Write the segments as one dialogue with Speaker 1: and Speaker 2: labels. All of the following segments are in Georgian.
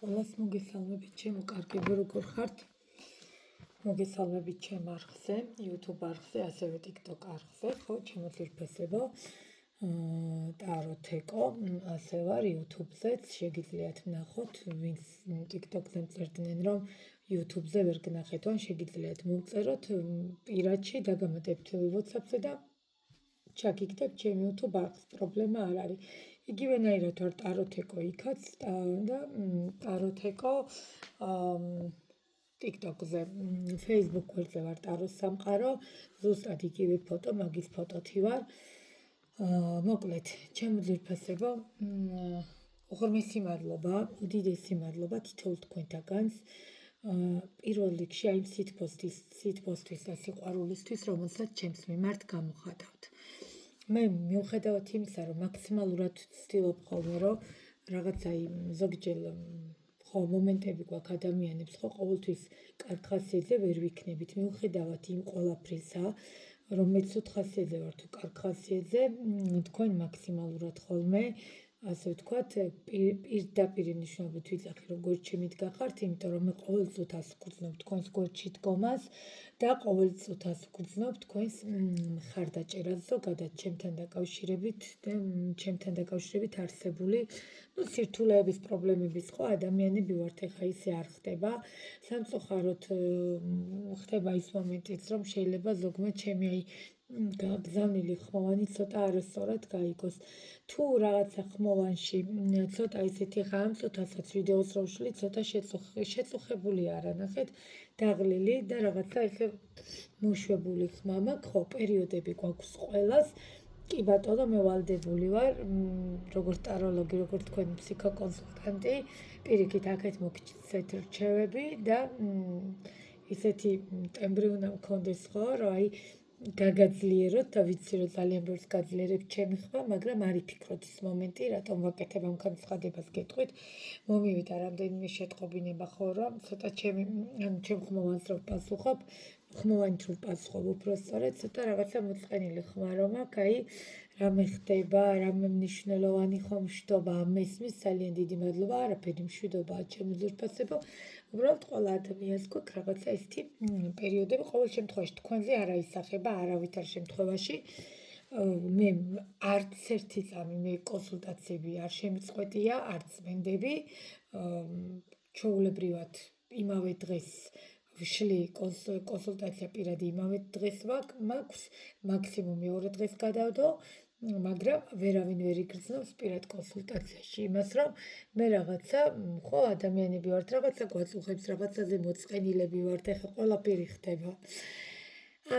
Speaker 1: ყველას მოგესალმებით ჩემო კარგებო, როგორ ხართ? მოგესალმებით ჩემ არხზე, YouTube არხზე, ასევე TikTok არხზე, ხო, ჩემო ძირფესებო, ტაროთეკო, ასე ვარ YouTube-ზეც, შეგიძლიათ ვნახოთ, ვინც TikTok-ზე მწერდნენ, რომ YouTube-ზე ვერ გნახეთ, ან შეგიძლიათ მომწეროთ პირადში, დაგამატებთ WhatsApp-ზე და ჩაგიგდებთ ჩემ YouTube არხს, პრობლემა არ არის. იგივენაირად ვარ ტაროთეკო იქაც და ტაროთეკო TikTok-ზე, Facebook გვერდზე ვარ ტაროს სამყარო, ზუსტად იგივე ფოტო, მაგის ფოტოთი ვარ. მოკლედ, ჩემო ძირფესებო, უღრმესი მადლობა, უდიდესი მადლობა თითოეულ თქვენთაგანს. პირველ რიგში აი სიტპოსტის და სიყვარულისთვის, რომელსაც ჩემს მიმართ გამოხატავთ. მე მიუხედავად იმისა, რომ მაქსიმალურად ვცდილობ ხოლმე, რომ რაღაცა ზოგჯერ ხო მომენტები გვაქვს ადამიანებს, ხო ყოველთვის კარგ ხასიათზე ვერ ვიქნებით, მიუხედავად იმ ყველაფრისა, რომ მე ცუდ ხასიათზე ვარ თუ კარგ ხასიათზე, თქვენ მაქსიმალურად ხოლმე, ასე ვთქვათ, პირდაპირ ნიშნობით ვიძახი, რომ გვერდჩემით გახართ, იმიტომ რომ მე ყოველ წუთას ვგრძნობ თქვენს გვერდში დგომას და ყოველ წუთას ვგრძნობ თქვენს მხარდაჭერას ზოგადად ჩემთან დაკავშირებით არსებული სირთულეების პრობლემების ხო ადამიანები ვართ, ეხა ისე არ ხდება. სამწუხაროდ ხდება ის მომენტიც, რომ შეიძლება ზოგმა ჩემი აი გაგზავნილი ხმოვანი ცოტა არასწორად გაიგოს. თუ რაღაცა ხმოვანში ცოტა ისეთი ხა ამ წუთასაც ვიდეოს რო ვშლი, ცოტა შეწუხებული არა, ნახეთ, დაღლილი და რაღაცა ესე მოშვებული ხმა მაქვს, ხო, პერიოდები გვაქვს ყველას. კი ბატონო, მე ვალდებული ვარ, როგორც ტაროლოგი, როგორც თქვენი ფსიქოკონსულტანტი, პირიქით აქეთ მოგცეთ რჩევები და ისეთი ტემბრი უნდა მქონდეს, ხო, რომ აი გაგაძლიეროთ და ვიცი, რომ ძალიან ბევრს გაძლიერებ ჩემი ხმა, მაგრამ არ იფიქროთ ის მომენტი, რატომ ვაკეთებ ამ განცხადებას გეტყვით. მომივიდა რამდენიმე შეტყობინება, ხო, რომ ცოტა ჩემ ხმოვანს რო ვპასუხობ, ხმოვანით რო ვპასუხობ, უბრალოდ ცოტა რაღაცა მოწყენილი ხმა რომ აქვს, აი რამე ხდება, რამე მნიშვნელოვანი ხომ შტობა, მესმის ძალიან დიდი მადლობა, არაფერი მშვიდობაა ჩემო ძირფესებო. უბრალოდ ყველა ადამიანს გვაქვს რაღაცა ესეთი პერიოდები, ყოველ შემთხვევაში თქვენზე არ აისახება არავითარ შემთხვევაში. მე არც ერთი წამი მე კონსულტაციები არ შემიწყვეტია, არც წმენდები. ჩვეულებრივად იმავე დღეს ვშლი კონსულტაცია პირადი იმავე დღეს მაქვს, მაქსიმუმ მეორე დღეს გადავდო, მაგრამ ვერავინ ვერ იგრძნობს პირად კონსულტაციაში იმას, რომ მე რაღაცა, ხო, ადამიანები ვართ, რაღაცა გვაწუხებს, რაღაცაზე მოწყენილები ვართ, ეხლა ყველაფერი ხდება.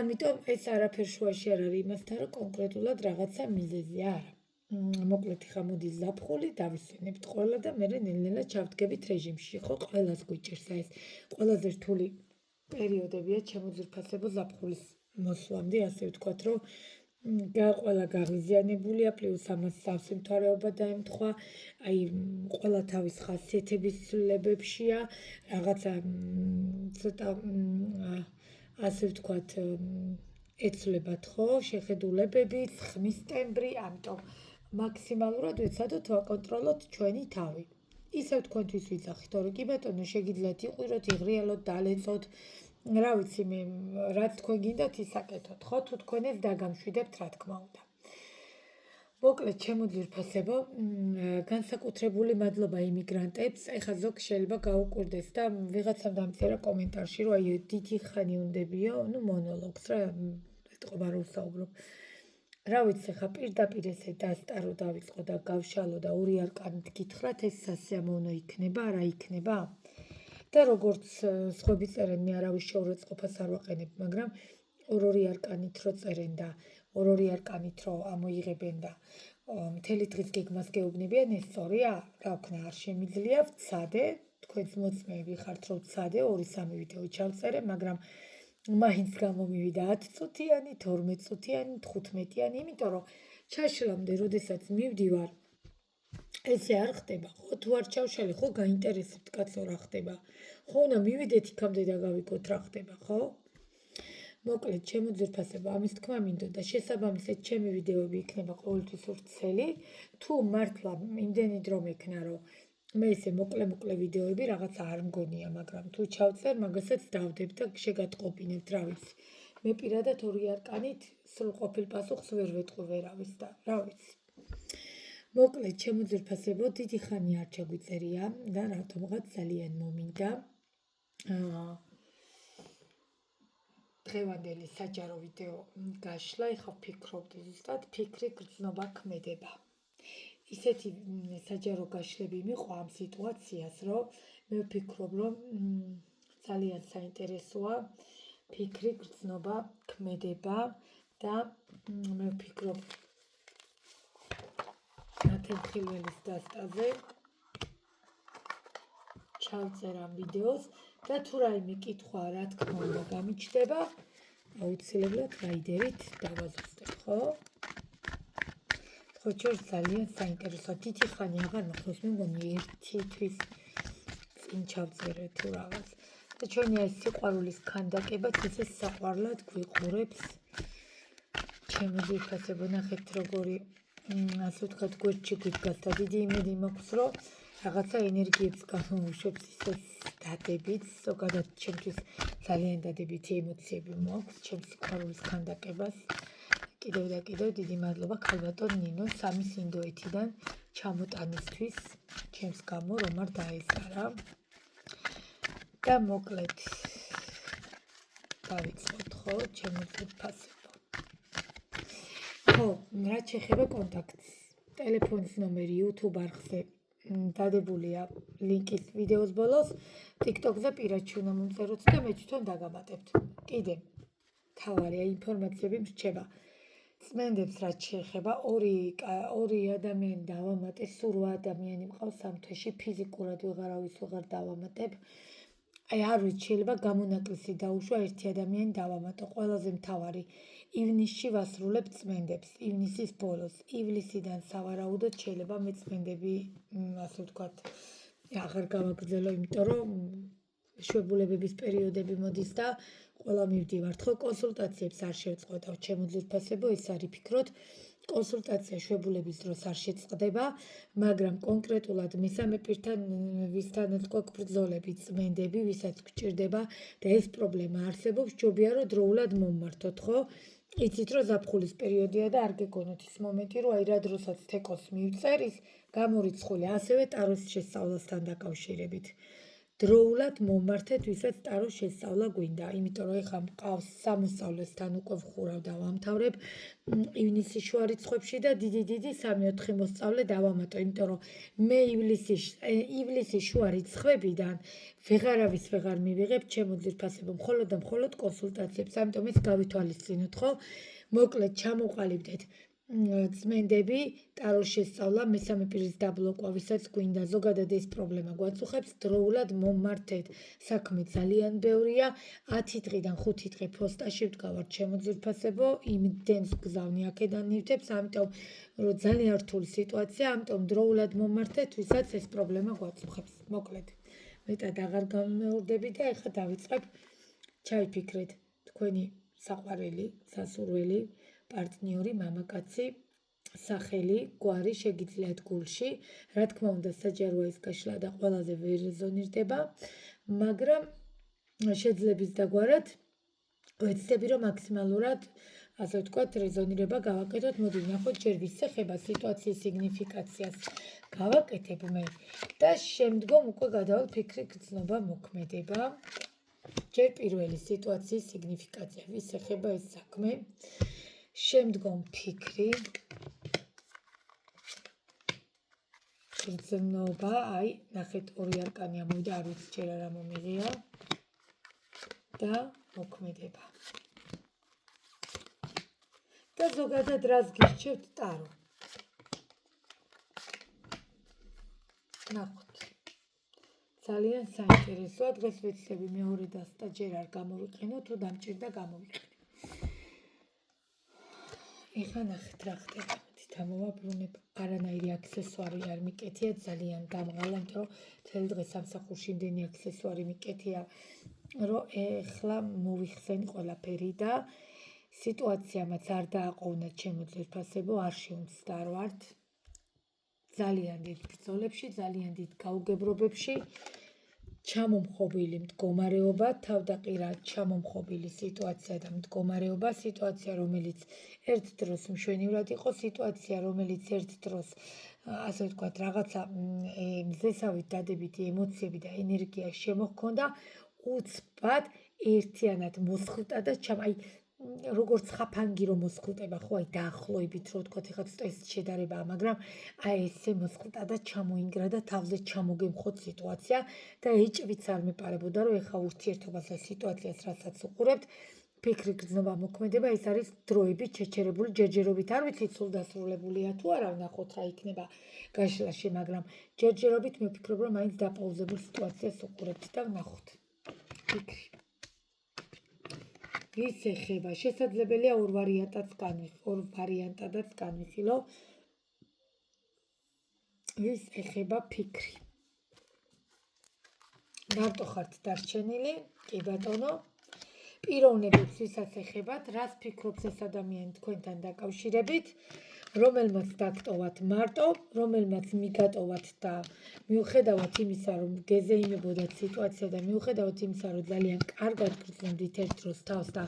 Speaker 1: ამიტომ ეს არაფერ შუაში არ არის იმასთან, რომ კონკრეტულად რაღაცა მიზეზია არა. მოკლედ ხა მოდის ზაფხული, დავისვენებთ ყველა და მე ნელ-ნელა ჩავდგებით რეჟიმში, ხო, ყველას გვიჭირს ეს ყველაზე რთული პერიოდებია ჩემო ძირფესებო ზაფხულის მოსვლამდე, ასე ვთქვათ, რომ ყველა გაღიზიანებულია, პლუს ამას სამსიმთვრეობა დაემთხვა, აი ყველა თავის ხასიათების ცვლილებებშია, რაღაცა ცოტა ასე ვთქვათ, ეცვლებათ, ხო, შეხედულებებით, ხმის ტემბრი, ამიტომ მაქსიმალურად ვეცადოთ ვაკონტროლოთ ჩვენი თავი. ისევ თქვენთვის ვიძახით, რომ კი ბატონო, შეგიძლიათ იყვიროთ, იღრიალოთ, დალეწოთ, რა ვიცი მე, რაც თქვენ გინდათ ის აკეთოთ, ხო, თუ თქვენ ეს დაგამშვიდებთ, რა თქმა უნდა. მოკლედ, ჩემო ძირფესებო, განსაკუთრებული მადლობა იმიგრანტებს, ეხლა ზოგ შეიძლება გაუკვირდეს და ვიღაცამ დამწერა კომენტარში, რომ აი დიდი ხანი უნდებიო, ნუ მონოლოგს რა, ეთყობა რომ ვსაუბრობ. რა ვიცი, ხა პირდაპირ ესე დასტარო დავიწყო და გავშალო და ორი არკანით გითხრათ, ეს სასიამოვნო იქნება, არა იქნება? და როგორც სხვები წერენ, მე არავის შეურაცხყოფას არ ვაყენებ, მაგრამ ორ-ორი არკანით რო წერენ და ორ-ორი არკანით რო ამოიღებენ და მთელი დღის გეგმას გეუბნებიან, ეს სწორია? რა ვქნა, არ შემიძლია, ვცადე, თქვენც მოწმეები ხართ, რომ ვცადე, 2-3 ვიდეო ჩავწერე, მაგრამ მაინც გამომივიდა 10 წუთიანი, 12 წუთიანი, 15-იანი, იმიტომ რომ ჩაშლამდე, როდესაც მივდივარ, ესე არ ხდება, ხო, თუ არ ჩავშალე, ხო, გაინტერესებთ კაცო რა ხდება, ხო, უნდა მივიდეთ იქამდე და გავიგოთ რა ხდება, ხო? მოკლედ, ჩემო ძირფესებო, ამის თქმა მინდოდა, შესაბამისად ჩემი ვიდეოები იქნება ყოველთვის ვრცელი, თუ მართლა იმდენი დრო მექნა, რომ მე ესე მოკლე ვიდეოები რაღაცა არ მგონია, მაგრამ თუ ჩავწერ, მაგასაც დავდებ და შეგატყობინებთ, რა ვიცი. მე პირადად 2 არკანით სრულყოფილ პასუხს ვერ ვეტყვი ვერავის და რა ვიცი. მოკლედ, ჩემო ძვირფასებო, დიდი ხანი არ ჩაგვიწერია და რატომღაც ძალიან მომინდა. დღევანდელი საჯარო ვიდეო გაშლა, ეხლა ვფიქრობდი ზუსტად, ფიქრი გრძნობა ქმედება. ისეთი საჯარო გაშლები მიყვა ამ სიტუაციას, რომ მე ვფიქრობ, რომ ძალიან საინტერესოა ფიქრი გრძნობა ქმედება და მე ვფიქრობ ნათელხილველის დასტაზე ჩავწერ ამ ვიდეოს და თუ რაიმე კითხვა რა თქმა უნდა გამიჩნდება, აუცილებლად რაიდერით დავაზუსტებ, ხო? ხოჭორ ძალიან საინტერესოა. დიდი ხანი აღარ მახსოვს, მე მგონი 1 თვის წინ ჩავწერე თუ რაღაც. და ჩვენი აი სიყვარულის ქანდაკებაც ისე საყვარლად გვიყურებს. ჩემო ძვირფასებო, ნახეთ როგორი ასე ვთქვათ, გვერდში გვიდგას და დიდი იმედი მაქვს, რომ რაღაცა ენერგიებს გამოუშვებს ისე დადებით, ზოგადად ჩემთვის ძალიან დადებითი ემოციები მაქვს, ჩემს სიყვარულის ქანდაკებას. კიდევ და კიდევ დიდი მადლობა ქალბატონ ნინო სამის ინდოეთიდან ჩამოტანისთვის, ჩემს გამო რომ არ დაეზარა. და მოკლედ დავიწყოთ, ხო, ჩემო ძვირფასებო. ხო, რაც შეეხება კონტაქტს, ტელეფონის ნომერი YouTube არხზე დადებულია ლინკის ვიდეოს ბოლოს, TikTok-ზე პირადში უნდა მომწეროთ და მე თვითონ დაგამატებთ. კიდე თავარი ინფორმაციები მრჩება. წმენდებს რაც შეეხება, ორი ადამიანი დავამატე, სულ 8 ადამიანი მყავს ამ თვეში, ფიზიკურად ვეღარავის ვეღარ დავამატებ. აი არ ვიცი, შეიძლება გამონაკლისი დაუშვა, ერთი ადამიანი დავამატო. ყველაზე მთავარი, ივნისში ვასრულებ წმენდებს, ივნისის ბოლოს. ივლისიდან სავარაუდოდ შეიძლება მე წმენდები, ასე ვთქვათ, აღარ გავაგრძელო, იმიტომ რომ შვებულებების პერიოდები მოდის და ყველა მივდივართ, ხო, კონსულტაციებს არ შევწყვეტავ, ჩემო ძვირფასებო, ეს არის ფიქროთ. კონსულტაცია შვებულების დროს არ შეწყდება, მაგრამ კონკრეტულად მესამე პირთან ვისთანაც გვაქვს ბრძოლები, წმენდები, ვისაც გვჭირდება და ეს პრობლემა არსებობს, ჯობია რომ დროულად მომმართოთ, ხო? იცით რომ ზაფხულის პერიოდია და არ გეგონოთ ის მომენტი, რომ აი რა დროსაც თეკოს მივწერ, ის გამორიცხული, ასევე ტაროს შესწავლასთან დაკავშირებით. დროულად მომმართეთ, ვისაც ტაროს შესწავლა გვინდა, იმიტომ რომ ეხლა მყავს სამოსწავლესთან უკვე ვხურავ და ვამთავრებ ივნისის შუა რიცხვებში და დიდი 3-4 მოსწავლე დავამატო, იმიტომ რომ მე ივლისის შუა რიცხვებიდან ვეღარავის ვეღარ მივიღებ, ჩემო ძვირფასებო, მხოლოდ და მხოლოდ კონსულტაციებს, ამიტომ ეს გავითვალისწინოთ, ხო? მოკლედ ჩამოყალიბდეთ წმენდები, ტაროს შესწავლა, მესამე პირის დაბლოკვა, ვისაც გვინდა, ზოგადად ეს პრობლემა გვაწუხებს, დროულად მომმართეთ. საქმე ძალიან ბევრია, 10 დღიდან 5 დღე ფოსტაში ვდგავართ, ჩემო ძვირფასებო, იმდენს გზავნი აქედან ნივთებს, ამიტომ რომ ძალიან რთული სიტუაცია, ამიტომ დროულად მომმართეთ, ვისაც ეს პრობლემა გვაწუხებს. მოკლედ, მეტად აღარ გამეორდები და ეხლა დავიწყებ. ჩაიფიქრეთ თქვენი საყვარელი, სასურველი პარტნიორი, მამაკაცი, სახელი, გვარი შეგიძლიათ გულში, რა თქმა უნდა საჯაროა ეს გაშლა და ყველაზე ვერ რეზონირდება, მაგრამ შეძლების დაგვარად ვეცდები რომ მაქსიმალურად, ასე ვთქვათ, რეზონირება გავაკეთოთ, მოდი ვნახოთ ჯერ ვის ეხება სიტუაციის სიგნიფიკაციას გავაკეთებ მე და შემდგომ უკვე გადავალ ფიქრი გრძნობა მოქმედება. ჯერ პირველი სიტუაციის სიგნიფიკაცია, ვის ეხება ეს საქმე. შემდგომ ფიქრი გრძნობა, აი, ნახეთ 2 არკანი ამოვიდა, არ ვიცი ჯერ რა მომიღია და მოქმედება. და ზოგადად რას გირჩევთ ტარო. ნახოთ. ძალიან საინტერესოა, დღეს ვეცდები მეორე დასტა ჯერ არ გამოვიყენო, თუ დამჭირდა გამოვიყენე. ეხლა ნახეთ რა ხდება, დამოვაბრუნებ, არანაირი აქსესუარი არ მიკეთია, ძალიან დამღალა, იმიტომ რომ მთელი დღე სამსახურში იმდენი აქსესუარი მიკეთია, რომ ეხლა მოვიხსენი ყველაფერი და სიტუაციამაც არ დააყოვნათ, ჩემო ძვირფასებო, არ შეუნცდა არ ვართ. ძალიან დიდ ბრძოლებში, ძალიან დიდ გაუგებრობებში, ჩამომხობილი მდგომარეობა, თავდაყირა ჩამომხობილი სიტუაცია და მდგომარეობა, სიტუაცია, რომელიც ერთ დროს მშვენივრად იყო, სიტუაცია, რომელიც ერთ დროს, ასე ვთქვათ, რაღაცა მზესავით დადებითი ემოციები და ენერგია შემოჰქონდა, უცბად ერთიანად მოსხლტა და როგორც ხაფანგი რომ მოსხლტება, ხო, დაახლოებით რო ვთქვათ, ეხლა ცოტა ეს შედარებაა, მაგრამ ესე მოსხლტა და ჩამოინგრა და თავზე ჩამოგემხოთ სიტუაცია და ეჭვიც არ მეპარებოდა, რომ ეხლა ურთიერთობას და სიტუაციას რასაც უყურებთ, ფიქრი გრძნობა მოქმედება, ეს არის დროებით შეჩერებული ჯერჯერობით. არ ვიცით სულ დასრულებულია თუ არა, ვნახოთ რა იქნება გაშლაში, მაგრამ ჯერჯერობით მე ვფიქრობ, რომ მაინც დაპაუზებულ სიტუაციას უყურებთ და ვნახოთ. ფიქრი. ვის ეხება? შესაძლებელია ორ ვარიანტადაც განვიხილო. ვის ეხება ფიქრი? მარტო ხართ დარჩენილი? კი ბატონო. პიროვნებებს ვისაც ეხებათ, რას ფიქრობს ეს ადამიანი თქვენთან დაკავშირებით, რომელმაც დაგტოვათ მარტო, რომელმაც მიგატოვათ და მიუხედავად იმისა, რომ გეზეიმებოდათ სიტუაცია და მიუხედავად იმისა, რომ ძალიან კარგად გრძნობდით ერთ დროს თავს და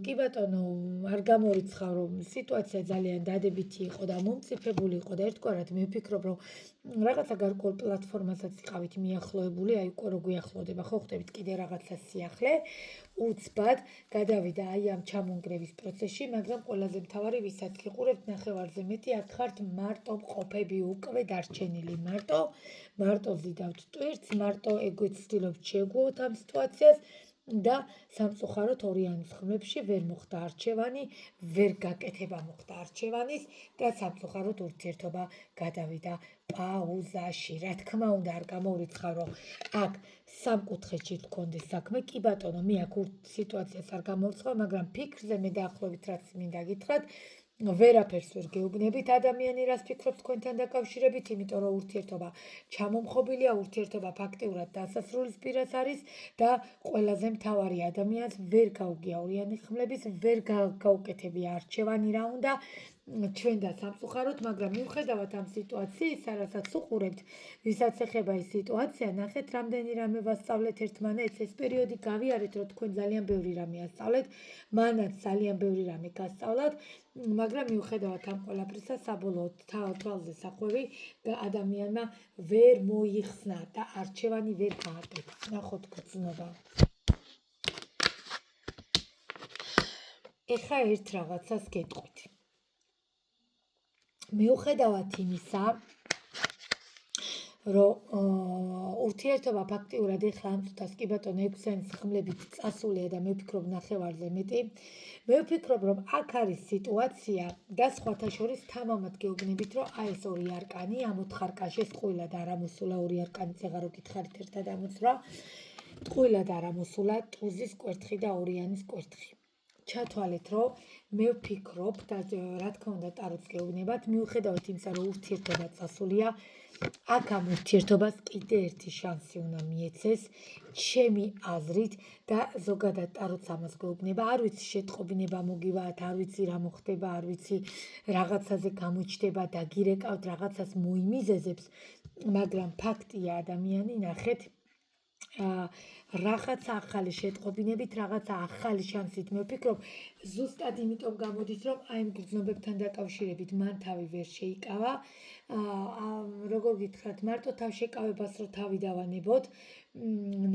Speaker 1: კი ბატონო, არ გამორიცხავ, რომ სიტუაცია ძალიან დადებითი იყო და მომწიფებული იყო და ერთგვარად მე ვფიქრობ, რომ რაღაცა გარკვეულ პლატფორმასაც იყავით მიახლოებული, აი უკვე რო გვიახლოვდება, ხო ხვდებით კიდე რაღაცა სიახლე, უცბად გადავიდა აი ამ ჩამონგრევის პროცესში, მაგრამ ყველაზე მთავარი, ვისაც გიყურებთ ნახევარზე მეტი, აქ ხართ მარტო მყოფები უკვე დარჩენილი, მარტო ზიდავთ ტვირთს, მარტო ეგვით ცდილობთ შეგუოთ ამ სიტუაციას და სამწუხაროდ ორიანის ხმებში ვერ მოხდა არჩევანი, ვერ გაკეთება მოხდა არჩევანის და სამწუხაროდ ურთიერთობა გადავიდა პაუზაში. რა თქმა უნდა, არ გამოვრიცხავ, რომ აქ სამ კუთხეში გქონდეს საქმე, კი ბატონო, მე აქ სიტუაციას არ გამორიცხავ, მაგრამ ფიქრზე მე დაახლოებით რაც მინდა გითხრათ, ვერაფერს ვერ გეუბნებით ადამიანი რას ფიქრობს თქვენთან დაკავშირებით, იმიტომ რომ ურთიერთობა ჩამომხობილია, ურთიერთობა ფაქტიურად დასასრულის პირას არის და ყველაზე მთავარი ადამიანს ვერ გაუგია ორიანი ხმლების, ვერ გაუკეთებია არჩევანი რა უნდა ჩვენ და სამწუხაროდ, მაგრამ მიუხედავად ამ სიტუაციისა, რასაც უყურებთ, ვისაც ეხება ეს სიტუაცია, ნახეთ რამდენი რამე ვასწავლეთ ერთმანეთს, ეს პერიოდი გავიარეთ, რომ თქვენ ძალიან ბევრი რამე ასწავლეთ, მანაც ძალიან ბევრი რამე გასწავლათ, მაგრამ მიუხედავად ამ ყველაფრისა, საბოლოოდ თვალზე სახვევი ადამიანმა ვერ მოიხსნა და არჩევანი ვერ გააკეთა. ნახოთ გრძნობა. ეხა ერთ რაღაცას გეტყვით. მიუხედავად იმისა, რომ ურთიერთობა ფაქტიურად ეხლა ამ წუთას კი ბატონო 6 წლის ხმლებით წასულია და მე ვფიქრობ ნახევარზე მეტი, მე ვფიქრობ, რომ აქ არის სიტუაცია და სხვათა შორის თამამად გეუბნებით, რომ აი ეს ორი არკანი, ამ 4 არკანში ტყუილად არ ამოსულა ორი არკანი, წეღარო გითხარით ერთად ამოსვლა, ტყუილად არ ამოსულა ტუზის კვერთხი და ორიანის კვერთხი. ჩათვალეთ, რომ მე ვფიქრობ და რა თქმა უნდა ტაროც გეუბნებათ, მიუხედავად იმისა, რომ ურთიერთობა წასულია, აქ ამ ურთიერთობას კიდე ერთი შანსი უნდა მიეცეს, ჩემი აზრით და ზოგადად ტაროც ამას გეუბნება, არ ვიცი შეტყობინება მოგივათ, არ ვიცი რა მოხდება, არ ვიცი რაღაცაზე გამოჩდება, დაგირეკავთ, რაღაცას მოიმიზეზებს, მაგრამ ფაქტია ადამიანი, ნახეთ, რაღაცა ახალი შეტყობინებით, რაღაცა ახალი შანსით მე ვფიქრობ, ზუსტად იმიტომ გამოდის, რომ აი ამ გრძნობებთან დაკავშირებით მან თავი ვერ შეიკავა. როგორ გითხრათ, მარტო თავშეკავებას რო თავი დავანებოთ,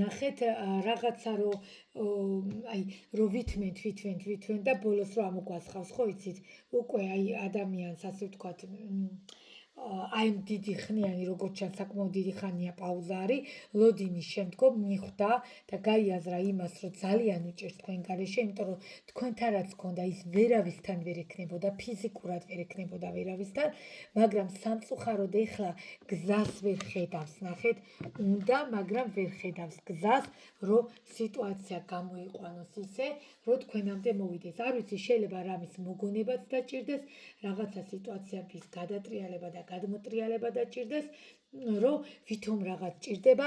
Speaker 1: ნახეთ რაღაცა რო ვითვენ და ბოლოს რო ამოგვასხავს, ხო იცით, უკვე აი ადამიანს ასე ვთქვათ, აი დიდი ხნიანი როგორც ჩანს საკმაოდ დიდი ხანია პაუზა არის, ლოდინის შემდგომ მიხვდა და გაიაზრა იმას, რომ ძალიან უჭერს თქვენ გარეშე, იმიტომ რომ თქვენთან რაც გქონდა ის ვერავისთან ვერ ექნებოდა, ფიზიკურად ვერ ექნებოდა ვერავისთან, მაგრამ სამწუხაროდ ეხლა გზას ვერ ხედავს, ნახეთ, უნდა, მაგრამ ვერ ხედავს გზას, რომ სიტუაცია გამოიყვანოს ისე, რომ თქვენამდე მოვიდეს. არ ვიცი, შეიძლება რამის მოგონებაც დაჭირდეს, რაღაცა სიტუაციების გადატრიალება და გადმოტრიალება დაჭირდეს, რომ ვითომ რაღაც ჭირდება,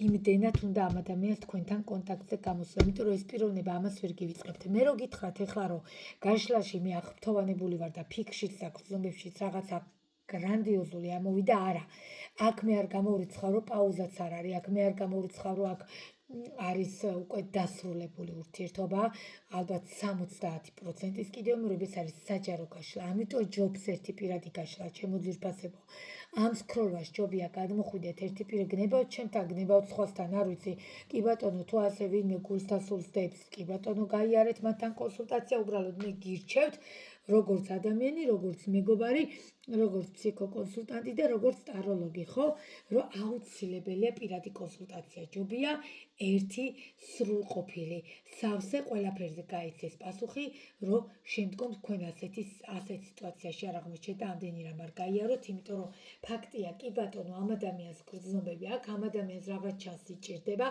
Speaker 1: იმდენად უნდა ამ ადამიანს თქვენთან კონტაქტზე გამოსვლა, იმიტომ რომ ეს პიროვნება ამას ვერ გივიწყებთ. მე რო გითხრათ ეხლა, რომ გაშლაში მე აღფრთოვანებული ვარ და ფიქრშიც და გრძნობებშიც რაღაცა გრანდიოზული ამოვიდა არა. აქ მე არ გამორიცხავ, რომ პაუზაც არ არის, აქ მე არ გამორიცხავ, რომ აქ არის უკვე დასრულებული ურთიერთობა, ალბათ 70%-ის კიდევ ეს არის საჯარო გაშლა. ამიტომ ჯობს ერთი პირადი გაშლა, ჩემო ძვირფასებო. ამ სკროლვას ჯობია გადმოხვიდეთ ერთი პირი გნებავთ ჩემთან, გნებავთ სხვასთან, არ ვიცი. კი ბატონო, თუ ასე ვინმე გულს დასულს დებს, კი ბატონო, გაიარეთ მათთან კონსულტაცია, უბრალოდ მე გირჩევთ, როგორც ადამიანი, როგორც მეგობარი, როგორც ფსიქოკონსულტანტი და როგორც ტაროლოგი, ხო? რომ აუცილებელია პირადი კონსულტაცია. ჯობია ერთი სრულყოფილი, სავსე ყველაფერზე გაიცეს პასუხი, რომ შემდგომ თქვენ ასეთ სიტუაციაში არ აღმოჩნდეთ და ამდენი რამ არ გაიაროთ, იმიტომ რომ ფაქტია, კი ბატონო, ამ ადამიანს გრძნობები აქვს, ამ ადამიანს რაღაც ჩანს იჭირდება,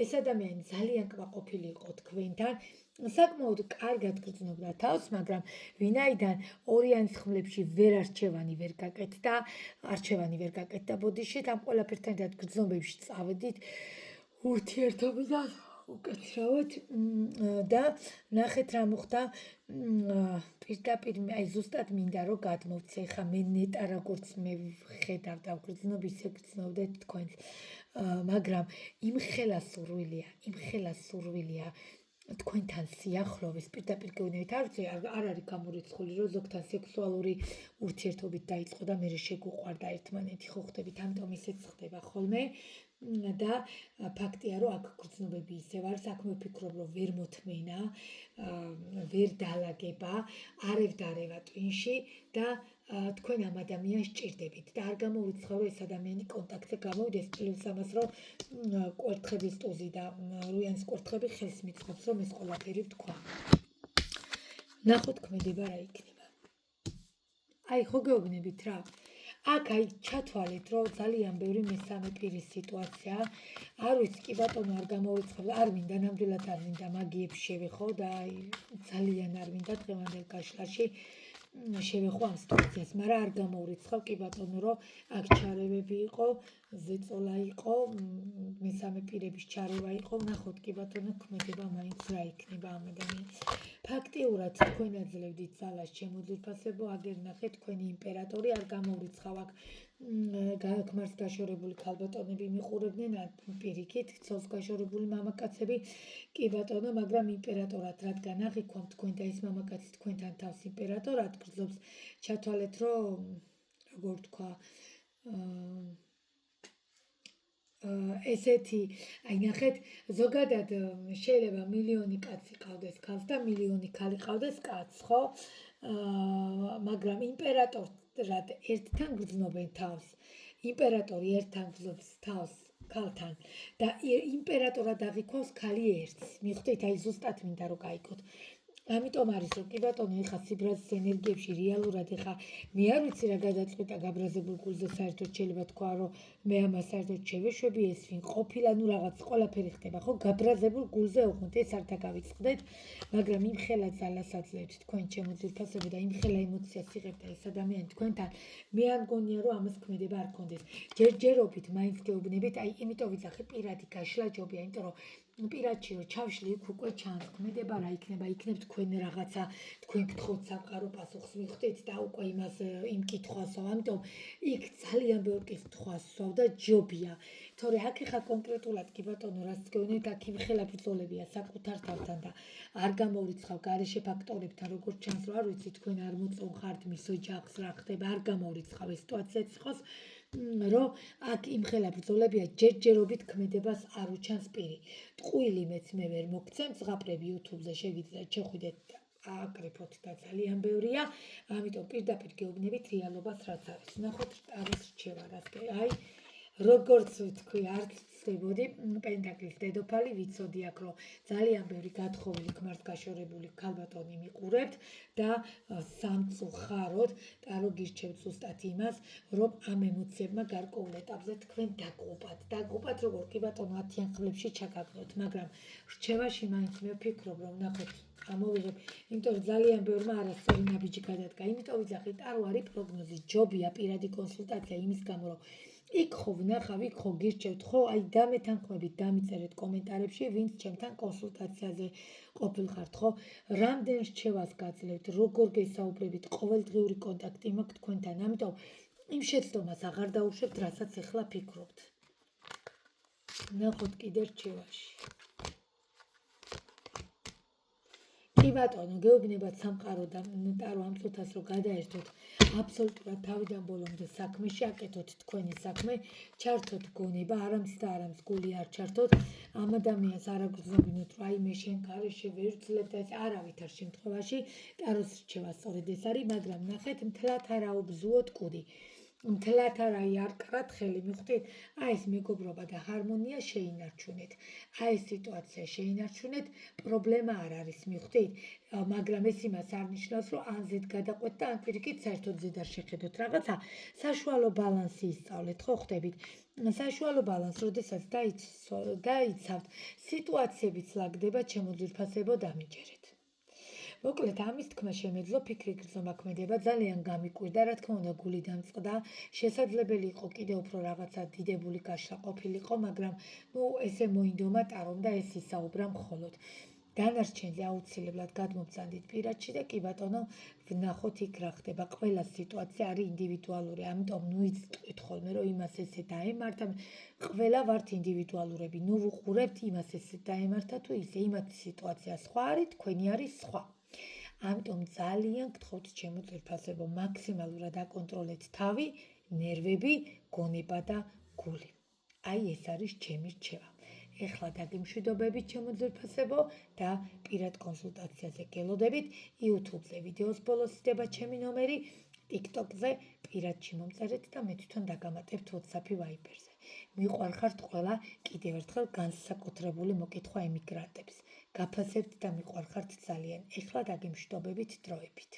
Speaker 1: ეს ადამიანი ძალიან კმაყოფილი იყო თქვენთან, საკმაოდ კარგად გრძნობდა თავს, მაგრამ ვინაიდან ორიანის ხმლებში ვერ არჩევანი ვერ გაკეთდა ბოდიშით, ამ ყველაფერთან ერთად გრძნობებში წავედით ურთიერთობიდან უკეთრავად და ნახეთ რა მოხდა პირდაპირ აი ზუსტად მინდა რომ გადმოვცე ხა მე ნეტა როგორც მე ხედავ და გრძნობ ისე გრძნობდეთ თქვენს მაგრამ იმხელა სურვილია თქვენთან სიახლოვეს პირდაპირ გეუბნებით არ ვიცი არ არის გამორიცხული რომ ზოგთან სექსუალური ურთიერთობით დაიწყო და მე შეგვიყვარდა ერთმანეთი ხო ხდებით ამიტომ ისეც ხდება ხოლმე და ფაქტია რომ აქ გრძნობები ისევ არის აქ მე ვფიქრობ რომ ვერ მოთმენა ვერ დალაგება არევდარევა ტვინში და თქვენ ამ ადამიანს ჭირდებით და არ გამოურიცხავ რომ ეს ადამიანი კონტაქტზე გამოვიდეს პლუს ამას რომ კვერთხების ტუზი და რუიანის კვერთხები ხელს მიწყობს რომ ეს ყველაფერი ვთქვა ნახოთ ქმედება რა იქნება აი ხო გეუბნებით რა აქ აი ჩათვალეთ რომ ძალიან ბევრი მესამე პირის სიტუაცია არ ვიცი კი ბატონო არ გამოურიცხავ არ მინდა ნამდვილად არ მინდა მაგიებს შევეხო და აი ძალიან არ მინდა დღევანდელ გაშლაში შევეხო ამ სიტუაციას, მაგრამ არ გამოურიცხავ კი ბატონო რომ აქ ჩარევები იყო, ზეწოლა იყო, მესამე პირების ჩარევა იყო, ნახოთ კი ბატონო ქმედება მაინც რა იქნება ამ ადამიანს. ფაქტიურად თქვენ აძლევდით ძალას ჩემო ძვირფასებო, აგერ ნახეთ თქვენი იმპერატორი არ გამოურიცხავ აქ გაქმარს გაშორებული ქალბატონები მიყურებდნენ პირიქით, ცოლს გაშორებული მამაკაცები კი ბატონო, მაგრამ იმპერატორად რადგან აღიქვამთ თქვენ და ეს მამაკაცი თქვენთან თავს იმპერატორად გრძობს, ჩათვალეთ რომ როგორ თქვა ესეთი, აი ნახეთ, ზოგადად შეიძლება მილიონი კაცი ყავდეს ქალს და მილიონი ქალი ყავდეს კაცს, ხო? მაგრამ იმპერატორად ერთთან გრძნობენ თავს. იმპერატორი ერთთან გრძნობს თავს ქალთან და იმპერატორად აღიქვავს ქალი ერთს. მიხვდით, აი ზუსტად მინდა რომ გაიგოთ. ამიტომ არის რომ კი ბატონო ეხა სიბრაზის ენერგიებში რეალურად ეხა მე არ ვიცი რა გადაწყვიტა გაბრაზებულ გულზე საერთოდ შეიძლება თქვა რომ მე ამას საერთოდ შევეშვები ეს ვინ ყოფილა ნუ რაღაც ყველაფერი ხდება ხო გაბრაზებულ გულზე ოღონდ ეს არ დაგავიწყდეთ მაგრამ იმხელა ძალას აძლევთ თქვენ ჩემო ძვირფასებო და იმხელა ემოციას იღებდა ეს ადამიანი თქვენთან მე არ მგონია რომ ამას ქმედება არ გქონდეს ჯერჯერობით მაინც გეუბნებით აი იმიტომ ვიძახი პირადი გაშლა ჯობია იმიტომ რომ პირადში რომ ჩავშლი იქ უკვე ჩანს ქმედება რა იქნება იქნებ თქვენ რაღაცა თქვენ გთხოვთ სამყარო პასუხს მიხვდით და უკვე იმას იმ კითხვასო ამიტომ იქ ძალიან ბევრ კითხვასო და ჯობია თორე აქ ხა კონკრეტულად კი ბატონო რაც გეუბნებით აქ იმხელა ბრძოლებია საკუთარ თავთან და არ გამოურიცხავ გარეშე ფაქტორებთან როგორც ჩანს რომ არ ვიცი თქვენ არ მოწონხართ მის ოჯახს რა ხდება არ გამოურიცხავ ეს სიტუაციაც იყოს რომ აქ იმხელა ბრძოლებია ჯერჯერობით ქმედებას არ უჩანს პირი. ტყუილი მეც მე ვერ მოგცემ, ზღაპრები YouTube-ზე შეგიძლიათ შეხვიდეთ აკრიფოთ და ძალიან ბევრია, ამიტომ პირდაპირ გეუბნებით რეალობას რაც არის. ნახოთ არის რჩევა რას აი როგორც ვთქვი, არც ვწდებოდი პენტაკლის დედოფალი ვიცოდი აქ რომ ძალიან ბევრი გათხოვილი ქმარს გაშორებული ქალბატონი მიყურებთ და სამწუხაროდ ტარო გირჩევთ ზუსტად იმას რომ ამ ემოციებმა გარკვეულ ეტაპზე თქვენ დაგუპათ როგორ კი ბატონო 10-იან ხმლებში ჩაგაგნოთ მაგრამ რჩევაში მაინც მე ვფიქრობ რომ ნახოთ ამოვიღებ იმიტომ რომ ძალიან ბევრმა არასწორი ნაბიჯი გადადგა იმიტომ ვიძახი ტარო არის პროგნოზი ჯობია პირადი კონსულტაცია იმის გამო რომ იქ ხო ვნახავ, იქ ხო გირჩევთ, ხო, აი დამეთანხმებით დამიწერეთ კომენტარებში, ვინც ჩემთან კონსულტაციაზე ყოფილხართ, ხო? რამდენ რჩევას გაძლევთ, როგორ გესაუბრებით, ყოველდღიური კონტაქტი მაქვს თქვენთან, ამიტომ იმ შეცდომას აღარ დაუშვებთ, რასაც ეხლა ფიქრობთ. ნახოთ კიდე რჩევაში. კი ბატონო, გეუბნებათ სამყარო და ნეტარო ამ წუთას რომ გადაერთოთ აბსოლუტურად თავიდან ბოლომდე საქმეში, აკეთოთ თქვენი საქმე, ჩართოთ გონება, არამის და არამის გული არ ჩართოთ, ამ ადამიანს არ აგრძნობინოთ, რომ აი მე შენ გარეშე ვერ ვძლებ და ეს არავითარ შემთხვევაში ტაროს რჩევა სწორედ ეს არის, მაგრამ ნახეთ, მთლად არაუბზუოთ კუდი. მთლად არ კარათ ხელი, მიხვდით? აი ეს მეგობრობა და ჰარმონია შეინარჩუნეთ. აი ეს სიტუაცია შეინარჩუნეთ, პრობლემა არ არის, მიხვდით? მაგრამ ეს იმას არ ნიშნავს, რომ ან ზედ გადაყვეთ და ან პირიქით საერთოდ ზედ არ შეხედოთ რაღაცა. საშუალო ბალანსი ისწავლეთ, ხო ხვდებით? საშუალო ბალანს, როდესაც დაიცავთ, სიტუაციებიც ლაგდება, ჩემო ძვირფასებო, დამიჯერეთ. მოკლედ ამის თქმა შემეძლო, ფიქრი გრძნობა ქმედება, ძალიან გამიკვირდა, რა თქმა უნდა, გული დამწყდა, შესაძლებელი იყო კიდევ უფრო რაღაცა დიდებული გაშლა ყოფილიყო, მაგრამ ესე მოინდომა ტარომ და ეს ისაუბრა მხოლოდ. დანარჩენზე აუცილებლად გადმოვწანდით პირადში და კი ბატონო, ვნახოთ იქ რა ხდება. ყველა სიტუაცია არის ინდივიდუალური, ამიტომ იცით ხოლმე, რომ იმას ესე დაემართა, ყველა ვართ ინდივიდუალურები, ვუყურებთ იმას ესე დაემართა თუ ისე, იმათი სიტუაცია სხვა არის, თქვენი არის სხვა. ამიტომ ძალიან გთხოვთ, ჩემო ძვირფასებო, მაქსიმალურად აკონტროლეთ თავი, ნერვები, გონება და გული. აი ეს არის ჩემი რჩევა. ეხლა დაგიმშვიდობებით, ჩემო ძვირფასებო და პირად კონსულტაციაზე გელოდებით. YouTube-ზე ვიდეოს ბოლოს იდება ჩემი ნომერი, TikTok-ზე პირადში მომწერეთ და მე თვითონ დაგამატებთ WhatsApp-ი, Viber-ზე. მიყვარხართ ყველა კიდევ ერთხელ განსაკუთრებული მოკითხვა ემიგრანტებს. გაფასებთ და მიყვარხართ ძალიან. ეხლა დაგიმშვიდობებით დროებით.